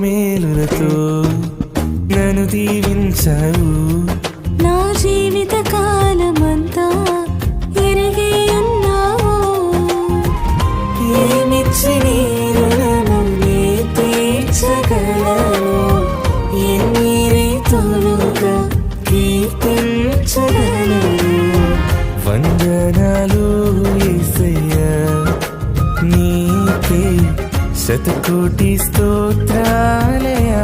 మేలులతో నన్ను దీవించావు. నా జీవిత కాలమంతా ఎరిగి ఉన్నావు. ఏమిచ్చి నీ రుణము నే తీర్చగలను, ఎన్ని రీతులుగా కీర్తించగలను. వందనాలు యేసయ్యా, నీకే శతకోటి స్తోత్రాలయా.